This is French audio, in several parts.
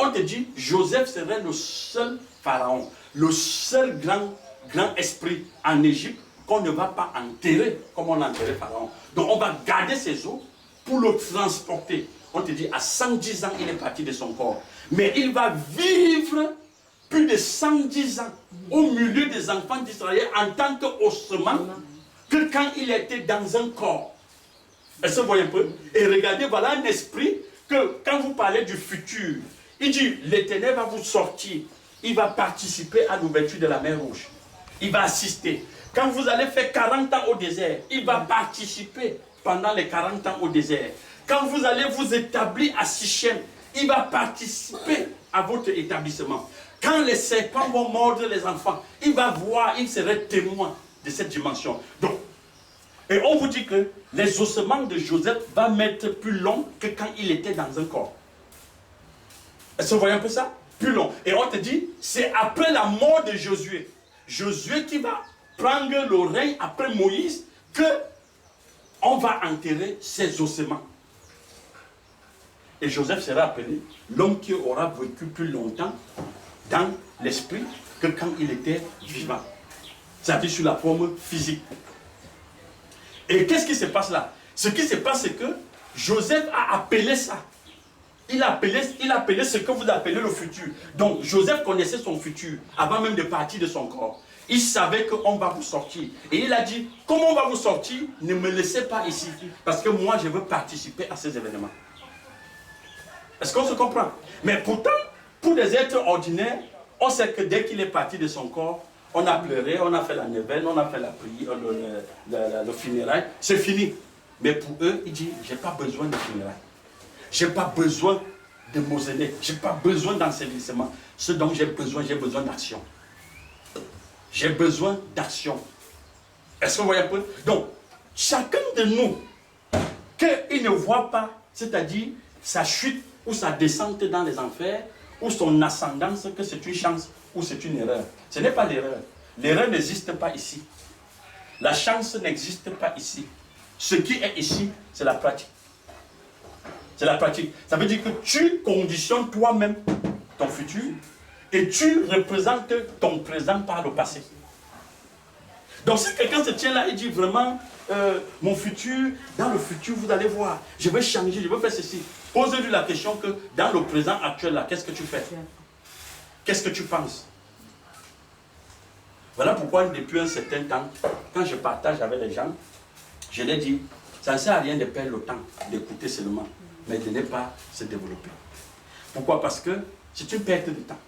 on te dit, Joseph serait le seul pharaon, le seul grand esprit en Égypte qu'on ne va pas enterrer comme on a enterré Pharaon. Donc on va garder ses os pour le transporter. On te dit, à 110 ans, il est parti de son corps. Mais il va vivre plus de 110 ans au milieu des enfants d'Israël en tant qu'ossement que quand il était dans un corps. Est-ce que vous voyez un peu? Et regardez, voilà un esprit que quand vous parlez du futur, il dit, l'Éternel va vous sortir. Il va participer à l'ouverture de la mer Rouge. Il va assister. Quand vous allez faire 40 ans au désert, il va participer pendant les 40 ans au désert. Quand vous allez vous établir à Sichem, il va participer à votre établissement. Quand les serpents vont mordre les enfants, il va voir, il serait témoin de cette dimension. Donc, et on vous dit que les ossements de Joseph vont mettre plus long que quand il était dans un corps. Est-ce que vous voyez un peu ça? Plus long. Et on te dit, c'est après la mort de Josué. Josué qui va prendre le règne après Moïse, que on va enterrer ses ossements. Et Joseph sera appelé l'homme qui aura vécu plus longtemps dans l'esprit que quand il était vivant. Ça veut dire sur la forme physique. Et qu'est-ce qui se passe là? Ce qui se passe, c'est que Joseph a appelé ça. Il a appelé ce que vous appelez le futur. Donc Joseph connaissait son futur avant même de partir de son corps. Il savait qu'on va vous sortir. Et il a dit, comment on va vous sortir? Ne me laissez pas ici. Parce que moi, je veux participer à ces événements. Est-ce qu'on se comprend? Mais pourtant, pour des êtres ordinaires, on sait que dès qu'il est parti de son corps, on a pleuré, on a fait la neuvaine, on a fait la prière, le funérail. C'est fini. Mais pour eux, il dit, je n'ai pas besoin de funérailles. Je n'ai pas besoin de mausolée. Je n'ai pas besoin d'ensevelissement. Ce dont j'ai besoin d'action. J'ai besoin d'action. Est-ce que vous voyez un peu? Donc, chacun de nous, qu'il ne voit pas, c'est-à-dire sa chute ou sa descente dans les enfers, ou son ascendance, que c'est une chance ou c'est une erreur. Ce n'est pas l'erreur. L'erreur n'existe pas ici. La chance n'existe pas ici. Ce qui est ici, c'est la pratique. C'est la pratique. Ça veut dire que tu conditionnes toi-même ton futur et tu représentes ton présent par le passé. Donc si quelqu'un se tient là et dit vraiment, mon futur, dans le futur, vous allez voir, je vais changer, je vais faire ceci. Pose-lui la question que dans le présent actuel, là, qu'est-ce que tu fais? Qu'est-ce que tu penses? Voilà pourquoi depuis un certain temps, quand je partage avec les gens, je leur dis, ça ne sert à rien de perdre le temps d'écouter seulement, mais de ne pas se développer. Pourquoi? Parce que c'est une perte de temps.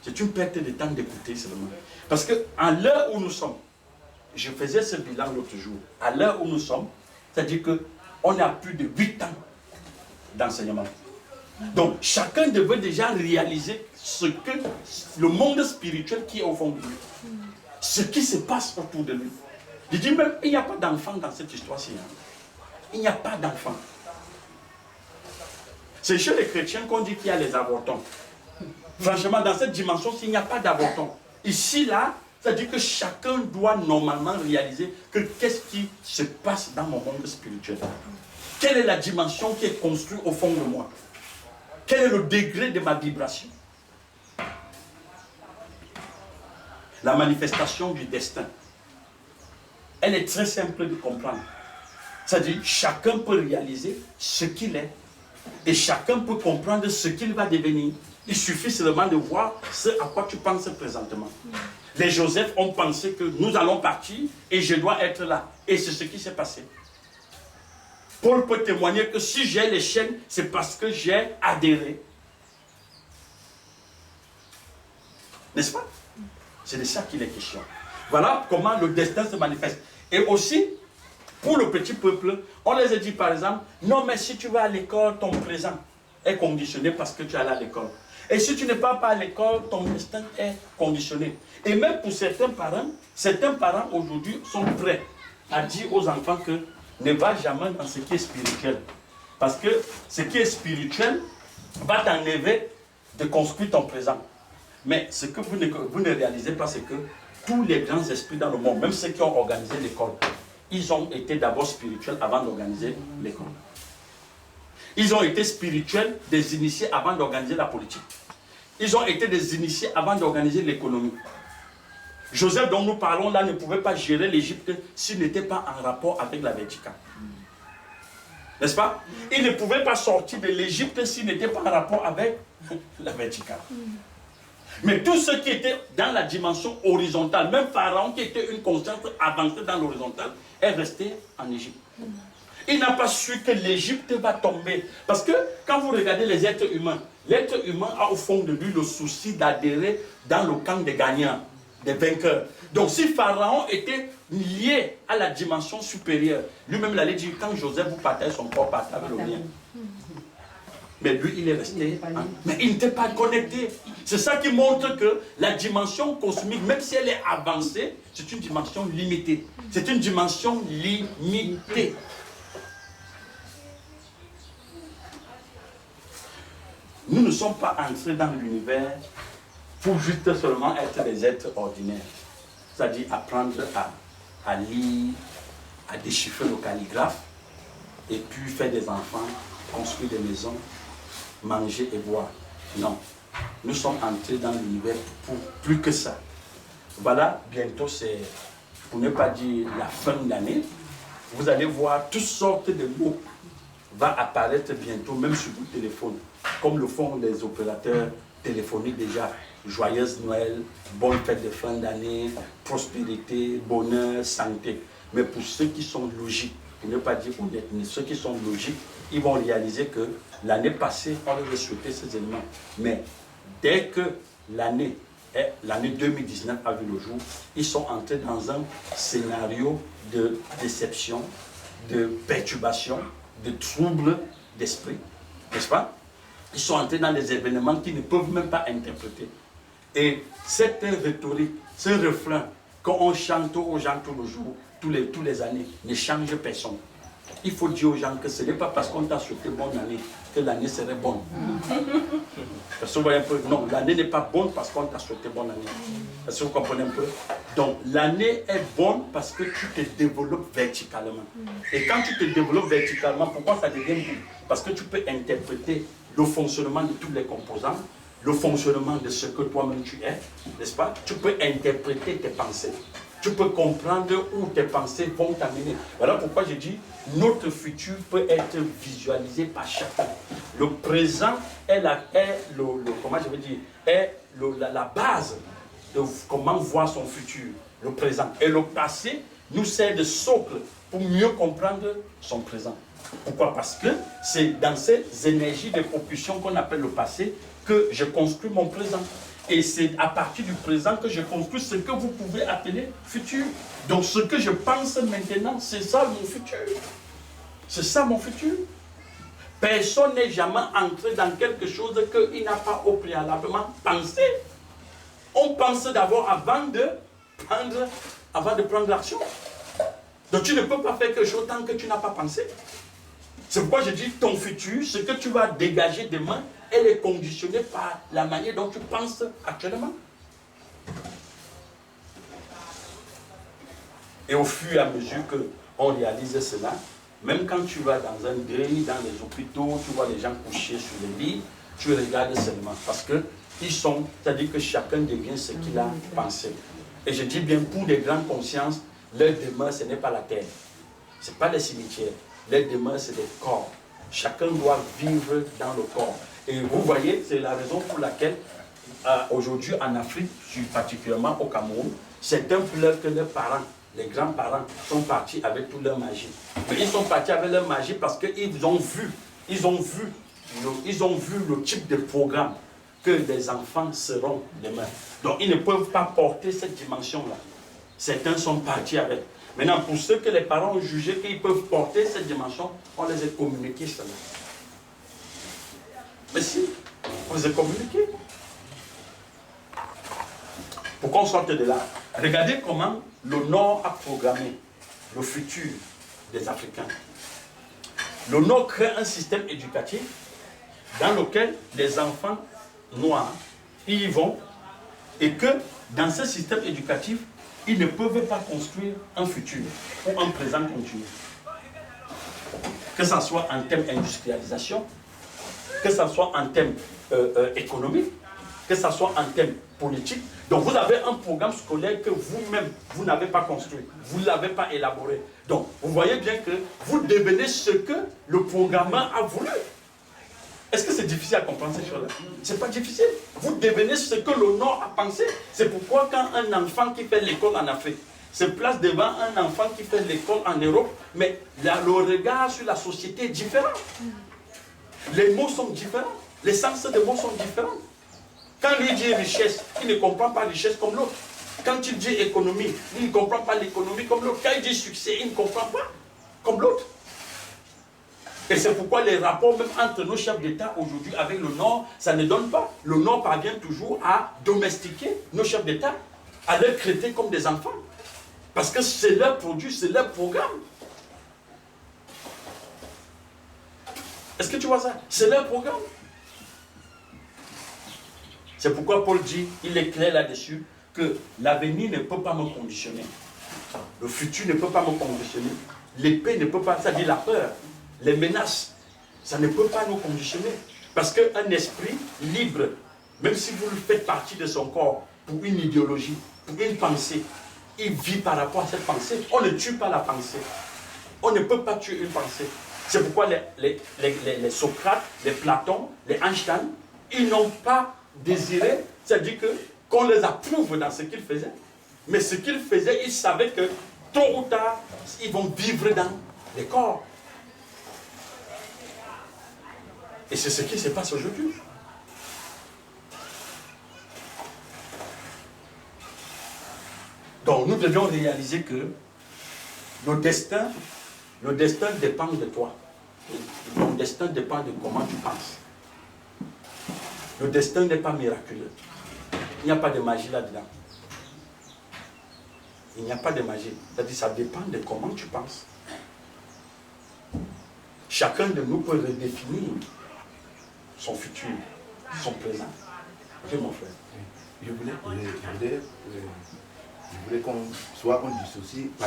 C'est une perte de temps d'écouter seulement. Parce qu'à l'heure où nous sommes, je faisais ce bilan l'autre jour, à l'heure où nous sommes, c'est-à-dire qu'on a plus de 8 ans d'enseignement. Donc, chacun devait déjà réaliser ce que le monde spirituel qui est au fond de lui. Ce qui se passe autour de lui. Je dis même, il n'y a pas d'enfant dans cette histoire-ci. Il n'y a pas d'enfant. C'est chez les chrétiens qu'on dit qu'il y a les avortons. Franchement, dans cette dimension-ci, il n'y a pas d'avorton. Ici, là, ça dit que chacun doit normalement réaliser que qu'est-ce qui se passe dans mon monde spirituel. Quelle est la dimension qui est construite au fond de moi? Quel est le degré de ma vibration? La manifestation du destin, elle est très simple de comprendre. C'est-à-dire, chacun peut réaliser ce qu'il est et chacun peut comprendre ce qu'il va devenir. Il suffit seulement de voir ce à quoi tu penses présentement. Les Joseph ont pensé que nous allons partir et je dois être là. Et c'est ce qui s'est passé. Paul peut témoigner que si j'ai les chaînes, c'est parce que j'ai adhéré. N'est-ce pas? C'est de ça qu'il est question. Voilà comment le destin se manifeste. Et aussi, pour le petit peuple, on les a dit par exemple, non mais si tu vas à l'école, ton présent est conditionné parce que tu es allé à l'école. Et si tu n'es pas à l'école, ton destin est conditionné. Et même pour certains parents aujourd'hui sont prêts à dire aux enfants que ne va jamais dans ce qui est spirituel. Parce que ce qui est spirituel va t'enlever de construire ton présent. Mais ce que vous ne réalisez pas, c'est que tous les grands esprits dans le monde, même ceux qui ont organisé l'école, ils ont été d'abord spirituels avant d'organiser l'école. Ils ont été spirituels, des initiés avant d'organiser la politique. Ils ont été des initiés avant d'organiser l'économie. Joseph dont nous parlons là ne pouvait pas gérer l'Égypte s'il n'était pas en rapport avec la verticale. N'est-ce pas? Il ne pouvait pas sortir de l'Égypte s'il n'était pas en rapport avec la verticale. Mais tous ceux qui étaient dans la dimension horizontale, même Pharaon qui était une conscience avancée dans l'horizontale, est resté en Égypte. Il n'a pas su que l'Égypte va tomber. Parce que quand vous regardez les êtres humains, l'être humain a au fond de lui le souci d'adhérer dans le camp des gagnants, des vainqueurs. Donc si Pharaon était lié à la dimension supérieure, lui-même il allait dire, quand Joseph vous partagez son corps, partagez le mien. Mais lui, il est resté, mais il n'était pas connecté. C'est ça qui montre que la dimension cosmique, même si elle est avancée, c'est une dimension limitée. C'est une dimension limitée. Nous ne sommes pas entrés dans l'univers pour juste seulement être des êtres ordinaires. C'est-à-dire apprendre à lire, à déchiffrer le calligraphe, et puis faire des enfants, construire des maisons, manger et boire. Non. Nous sommes entrés dans l'univers pour plus que ça. Voilà, bientôt c'est, pour ne pas dire la fin d'année, vous allez voir toutes sortes de mots va apparaître bientôt, même sur votre téléphone, comme le font les opérateurs téléphoniques déjà. Joyeuse Noël, bonne fête de fin d'année, prospérité, bonheur, santé. Mais pour ceux qui sont logiques, pour ne pas dire honnêtes, mais ceux qui sont logiques, ils vont réaliser que l'année passée, on leur a souhaité ces éléments. Mais dès que l'année 2019 a vu le jour, ils sont entrés dans un scénario de déception, de perturbation, de troubles d'esprit, n'est-ce pas? Ils sont entrés dans des événements qu'ils ne peuvent même pas interpréter. Et cette rhétorique, ce refrain qu'on chante aux gens tous les jours, tous les années, ne change personne. Il faut dire aux gens que ce n'est pas parce qu'on t'a souhaité bonne année que l'année serait bonne. Parce que vous voyez un peu, non, l'année n'est pas bonne parce qu'on t'a souhaité bonne année. Est-ce que vous comprenez un peu? Donc l'année est bonne parce que tu te développes verticalement. Et quand tu te développes verticalement, pourquoi ça devient bon? Parce que tu peux interpréter le fonctionnement de tous les composants, le fonctionnement de ce que toi-même tu es, n'est-ce pas? Tu peux interpréter tes pensées. Tu peux comprendre où tes pensées vont t'amener. Voilà pourquoi je dis, notre futur peut être visualisé par chacun. Le présent est la base de comment voir son futur, le présent. Et le passé nous sert de socle pour mieux comprendre son présent. Pourquoi? Parce que c'est dans ces énergies de propulsion qu'on appelle le passé que je construis mon présent. Et c'est à partir du présent que je construis ce que vous pouvez appeler futur. Donc ce que je pense maintenant, c'est ça mon futur. C'est ça mon futur. Personne n'est jamais entré dans quelque chose qu'il n'a pas au préalablement pensé. On pense d'abord avant de prendre l'action. Donc tu ne peux pas faire quelque chose tant que tu n'as pas pensé. C'est pourquoi je dis ton futur, ce que tu vas dégager demain, elle est conditionnée par la manière dont tu penses actuellement. Et au fur et à mesure qu'on réalise cela, même quand tu vas dans un deuil, dans les hôpitaux, tu vois les gens couchés sur les lits, tu regardes seulement. Parce que ils sont, c'est-à-dire que chacun devient ce qu'il a pensé. Et je dis bien, pour les grandes consciences, leur demeure, ce n'est pas la terre. Ce n'est pas les cimetières. Leur demeure, c'est des corps. Chacun doit vivre dans le corps. Et vous voyez, c'est la raison pour laquelle, aujourd'hui en Afrique, particulièrement au Cameroun, certains pleurent que leurs parents, les grands-parents, sont partis avec toute leur magie. Mais ils sont partis avec leur magie parce qu'ils ont vu, ils ont vu le type de programme que les enfants seront demain. Donc ils ne peuvent pas porter cette dimension-là. Certains sont partis avec. Maintenant, pour ceux que les parents ont jugé qu'ils peuvent porter cette dimension, on les a communiqués cela. Mais si, on les a communiqués. Pour qu'on sorte de là, regardez comment le Nord a programmé le futur des Africains. Le Nord crée un système éducatif dans lequel les enfants noirs y vont et que dans ce système éducatif, ils ne peuvent pas construire un futur ou un présent continu. que ce soit en termes d'industrialisation, que ce soit en termes économiques, que ce soit en termes politiques. Donc vous avez un programme scolaire que vous-même, vous n'avez pas construit, vous ne l'avez pas élaboré. Donc vous voyez bien que vous devenez ce que le programmeur a voulu. Est-ce que c'est difficile à comprendre ces choses-là? Ce n'est pas difficile. Vous devenez ce que le Nord a pensé. C'est pourquoi quand un enfant qui fait l'école en Afrique se place devant un enfant qui fait l'école en Europe, mais là, le regard sur la société est différent. Les mots sont différents. Les sens des mots sont différents. Quand il dit richesse, il ne comprend pas richesse comme l'autre. Quand il dit économie, il ne comprend pas l'économie comme l'autre. Quand il dit succès, il ne comprend pas comme l'autre. Et c'est pourquoi les rapports même entre nos chefs d'État aujourd'hui avec le Nord, ça ne donne pas. Le Nord parvient toujours à domestiquer nos chefs d'État, à les traiter comme des enfants. Parce que c'est leur produit, c'est leur programme. Est-ce que tu vois ça? C'est leur programme. C'est pourquoi Paul dit, il est clair là-dessus, que l'avenir ne peut pas me conditionner. Le futur ne peut pas me conditionner. L'épée ne peut pas, c'est-à-dire la peur, les menaces, ça ne peut pas nous conditionner. Parce qu'un esprit libre, même si vous le faites partie de son corps, pour une idéologie, pour une pensée, il vit par rapport à cette pensée. On ne tue pas la pensée. On ne peut pas tuer une pensée. C'est pourquoi les Socrates, les Platon, les Einstein, ils n'ont pas désiré, c'est-à-dire qu'on les approuve dans ce qu'ils faisaient. Mais ce qu'ils faisaient, ils savaient que tôt ou tard, ils vont vivre dans les corps. Et c'est ce qui se passe aujourd'hui. Donc nous devions réaliser que nos destins dépendent de toi. Ton destin dépend de comment tu penses. Le destin n'est pas miraculeux. Il n'y a pas de magie là-dedans. Il n'y a pas de magie. C'est-à-dire que ça dépend de comment tu penses. Chacun de nous peut redéfinir son futur, son présent. Oui, mon frère. Je voulais qu'on dissocie.